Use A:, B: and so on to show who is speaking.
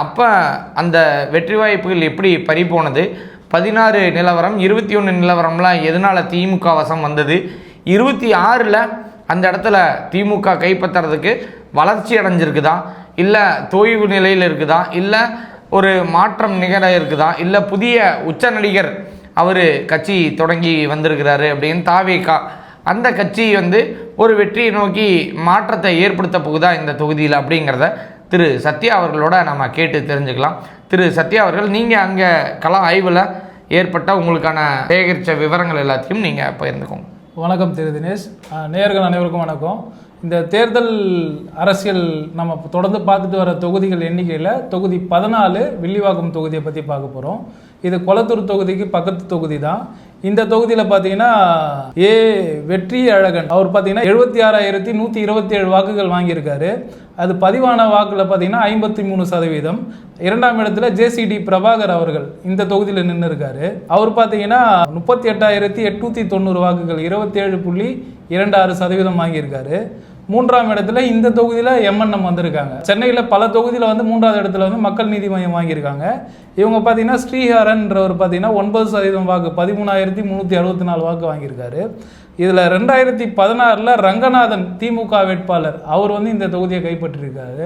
A: அப்போ அந்த வெற்றி வாய்ப்புகள் எப்படி பறிபோனது? 16 நிலவரம், 21 நிலவரம்லாம் எதனால் திமுக வசம் வந்தது? 26ல் அந்த இடத்துல திமுக கைப்பற்றுறதுக்கு வளர்ச்சி அடைஞ்சிருக்குதா, இல்லை தொய்வு நிலையில் இருக்குதா, இல்லை ஒரு மாற்றம் நிகழ இருக்குதா, இல்லை புதிய உச்ச நடிகர் அவர் கட்சி தொடங்கி வந்திருக்கிறாரு அப்படின்னு தாவேகா அந்த கட்சி ஒரு வெற்றியை நோக்கி மாற்றத்தை ஏற்படுத்த போகுதா இந்த தொகுதியில் அப்படிங்கிறத திரு சத்யா அவர்களோட நம்ம கேட்டு தெரிஞ்சுக்கலாம். திரு சத்யா அவர்கள், நீங்கள் அங்கே கள ஆய்வில் ஏற்பட்ட உங்களுக்கான சேகரித்த விவரங்கள் எல்லாத்தையும் நீங்கள் பகிர்ந்துக்கோங்க.
B: வணக்கம் திரு தினேஷ். நேயர்கள் அனைவருக்கும் வணக்கம். இந்த தேர்தல் அரசியல் நம்ம தொடர்ந்து பார்த்துட்டு வர தொகுதிகள் எண்ணிக்கையில் தொகுதி 14 வில்லிவாக்கம் தொகுதியை பற்றி பார்க்க போகிறோம். இது கொளத்தூர் தொகுதிக்கு பக்கத்து தொகுதி தான். இந்த தொகுதியில் பார்த்தீங்கன்னா வெற்றி அழகன் அவர் பார்த்தீங்கன்னா 76,127 வாக்குகள் வாங்கியிருக்காரு. அது பதிவான வாக்கில் பார்த்தீங்கன்னா 53%. இரண்டாம் இடத்துல ஜேசிடி பிரபாகர் அவர்கள் இந்த தொகுதியில் நின்று இருக்காரு. அவர் பார்த்தீங்கன்னா 38,890 வாக்குகள் 27.26% வாங்கியிருக்காரு. மூன்றாம் இடத்துல இந்த தொகுதியில் எம்என்எம் வந்திருக்காங்க. சென்னையில் பல தொகுதியில் மூன்றாவது இடத்துல மக்கள் நீதி மையம் வாங்கியிருக்காங்க. இவங்க பார்த்தீங்கன்னா ஸ்ரீஹரன்றவர் பார்த்தீங்கன்னா 9% வாக்கு 13,364 வாக்கு வாங்கியிருக்காரு. இதில் 2016ல் ரங்கநாதன் திமுக வேட்பாளர் அவர் இந்த தொகுதியை கைப்பற்றியிருக்காரு.